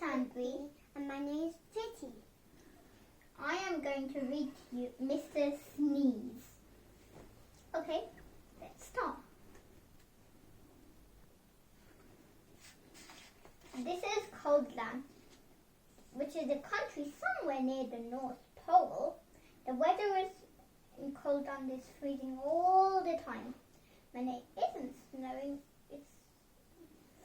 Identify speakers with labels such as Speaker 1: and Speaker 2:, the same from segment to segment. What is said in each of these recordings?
Speaker 1: Saanvi.
Speaker 2: And my name is Titty.
Speaker 1: I am going to read to you Mr. Sneeze. Okay, let's start. This is Coldland, which is a country somewhere near the North Pole. The weather is in Coldland is freezing all the time. When it isn't snowing, it's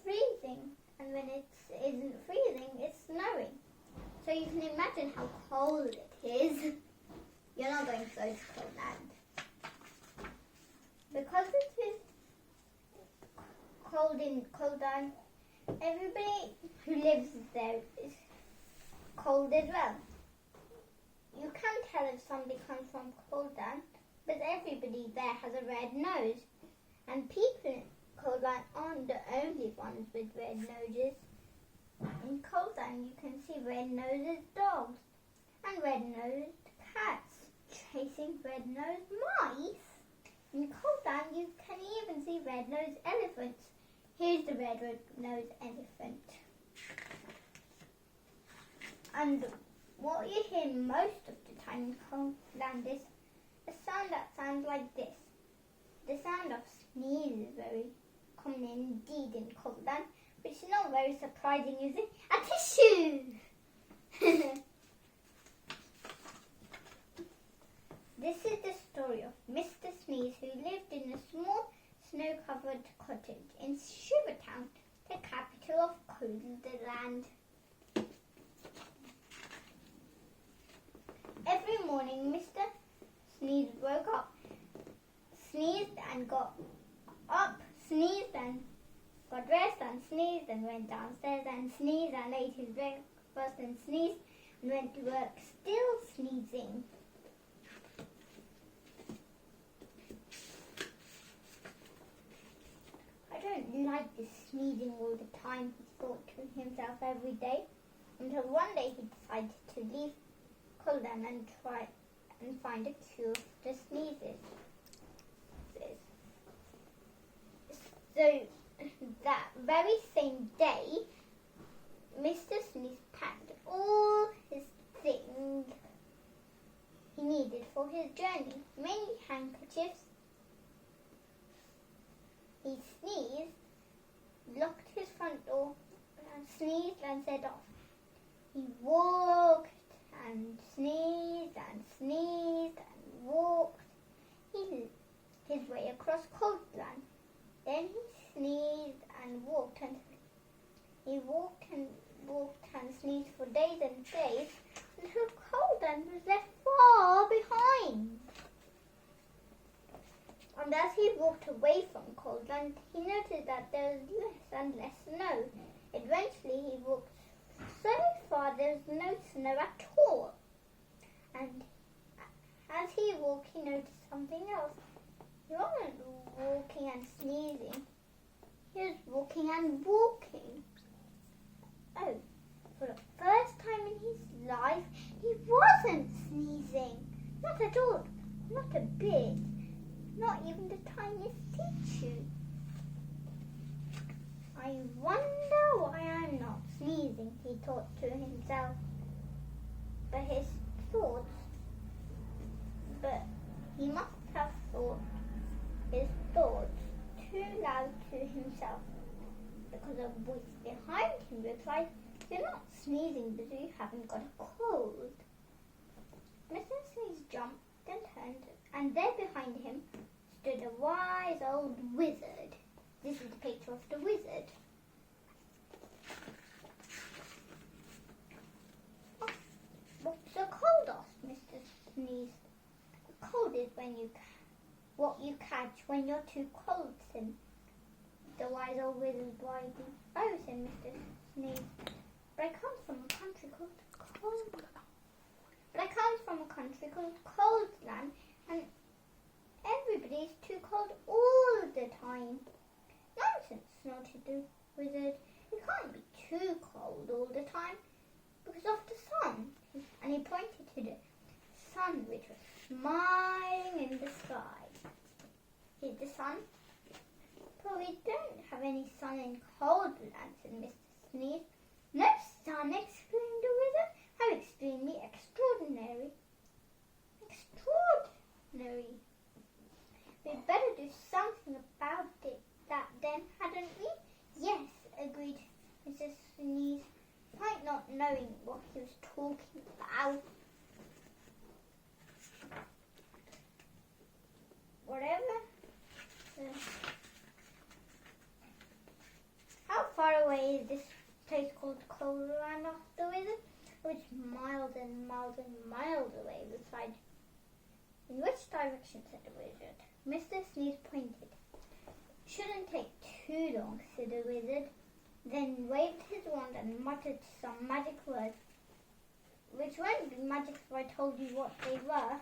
Speaker 1: freezing. And when it isn't freezing, it's snowing. So you can imagine how cold it is. You're not going to go to Coldland. Because it is cold in Coldland, everybody who lives there is cold as well. You can tell if somebody comes from Coldland, but everybody there has a red nose. And people in Coldland aren't the only ones with red noses. In Coldland, you can see red-nosed dogs and red-nosed cats chasing red-nosed mice. In Coldland, you can even see red-nosed elephants. Here's the red-nosed elephant. And what you hear most of the time in Coldland is a sound that sounds like this. The sound of sneeze is very common indeed in Coldland, which is not very surprising, is it? A tissue! This is the story of Mr. Sneeze, who lived in a small snow-covered cottage in Shivertown, the capital of Coldland. Every morning, Mr. Sneeze woke up, sneezed and got up, sneezed and got dressed and sneezed and went downstairs and sneezed and ate his breakfast and sneezed and went to work still sneezing. I don't like this sneezing all the time, he thought to himself every day, until one day he decided to leave Coldland and try and find a cure for the sneezes. So that very same day, Mr. Sneeze packed all his things he needed for his journey, mainly handkerchiefs. He sneezed, locked his front door, and sneezed and set off. He walked and sneezed and sneezed and walked his way across Coldland. Then he sneezed and walked and he walked and sneezed for days and days until Coldland was left far behind. And as he walked away from Coldland, he noticed that there was less and less snow. Eventually he walked so far there was no snow at all. And as he walked, he noticed something else. He wasn't walking and sneezing. He was walking and walking. Oh, for the first time in his life, he wasn't sneezing. Not at all. Not a bit. Not even the tiniest tissue. I wonder why I'm not sneezing, he thought to himself. But he must have thought his thoughts too loud to himself, because a voice behind him replied, "You're not sneezing because you haven't got a cold." Mr. Sneeze jumped and turned, and there behind him stood a wise old wizard. This is the picture of the wizard. "Oh, what's a cold?" asked Mr. Sneeze. "A cold is what you catch when you're too cold," said the wise old wizard brightly. "Oh," said Mr. Sneeze, "but I come from a country called Coldland, and everybody's too cold all the time." "Nonsense," snorted the wizard. "It can't be too cold all the time because of the sun." And he pointed to the sun, which was smiling in the sky. "Is the sun?" "But we don't have any sun in Coldland," said Mr. Sneeze. "No sun fun, exclaimed the wizard. How extremely extraordinary. Extraordinary. We'd better do something about that then, hadn't we? Yes, agreed Mrs. Sneeze, quite not knowing what he was talking about. Whatever. How far away is this place called Coldland? Asked the wizard. Which miles and miles and miles away, replied. In which direction? Said the wizard. Mr. Sneeze pointed. Shouldn't take too long, said the wizard, then waved his wand and muttered some magic words, which won't be magic if I told you what they were.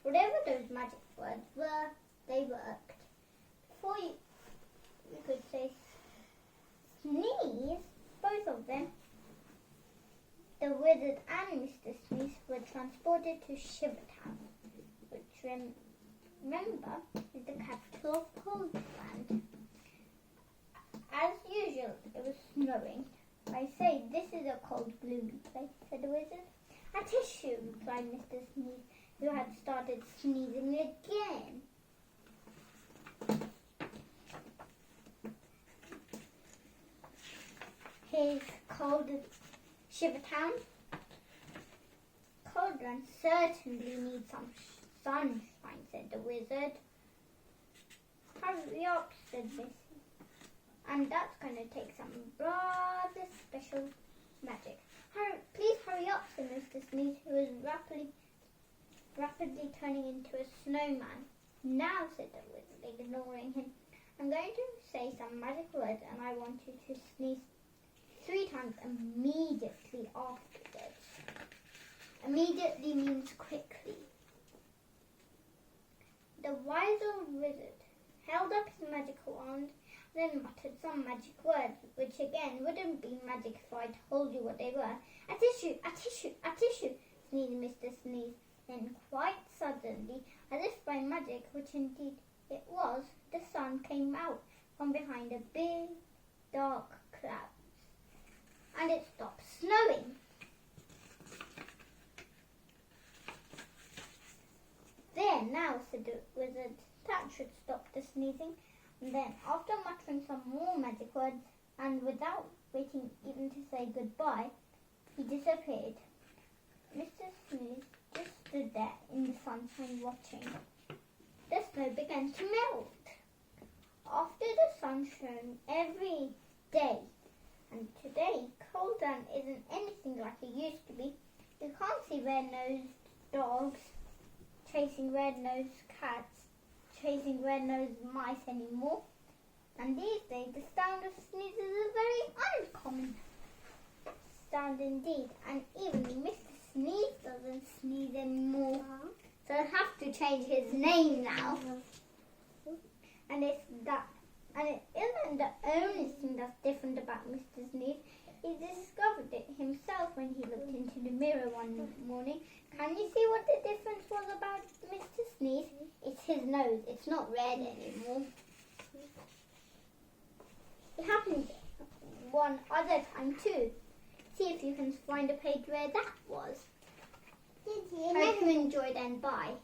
Speaker 1: Whatever those magic words were, they worked. Before you could say sneeze, both of them, the wizard and Mr. Sneeze, were transported to Shivertown, which remember is the capital of Coldland. As usual, it was snowing. I say, this is a cold, gloomy place, said the wizard. A tissue, replied Mr. Sneeze, who had started sneezing again. Here's cold Shivertown. Coldland certainly needs some sunshine, said the wizard. Hurry up, said Missy. And that's going to take some rather special magic. Please hurry up, said Mr. Sneeze, who was rapidly turning into a snowman. Now, said the wizard, ignoring him, I'm going to say some magic words and I want you to sneeze 3 times immediately afterwards. Immediately means quickly. The wise old wizard held up his magical wand, then muttered some magic words, which again wouldn't be magic if I told you what they were. A tissue, a tissue, a tissue, sneezed Mr. Sneeze. Then quite suddenly, as if by magic, which indeed it was, the sun came out from behind a big dark cloud, and it stopped snowing. There now, said the wizard, that should stop the sneezing. And then, after muttering some more magic words, and without waiting even to say goodbye, he disappeared. Mr. Sneeze just stood there in the sunshine watching. The snow began to melt. After the sun shone every day, and today Coldland isn't anything like it used to be. You can't see red-nosed dogs chasing red-nosed cats, chasing red-nosed mice anymore. And these days the sound of sneezes is a very uncommon sound indeed. And even Mr. Sneeze doesn't sneeze anymore. So I have to change his name now. And it isn't the only thing that's different about Mr. Sneeze. He discovered it himself when he looked into the mirror one morning. Can you see what the difference was about Mr. Sneeze? It's his nose. It's not red anymore. It happened one other time too. See if you can find a page where that was. Hope you enjoyed and bye.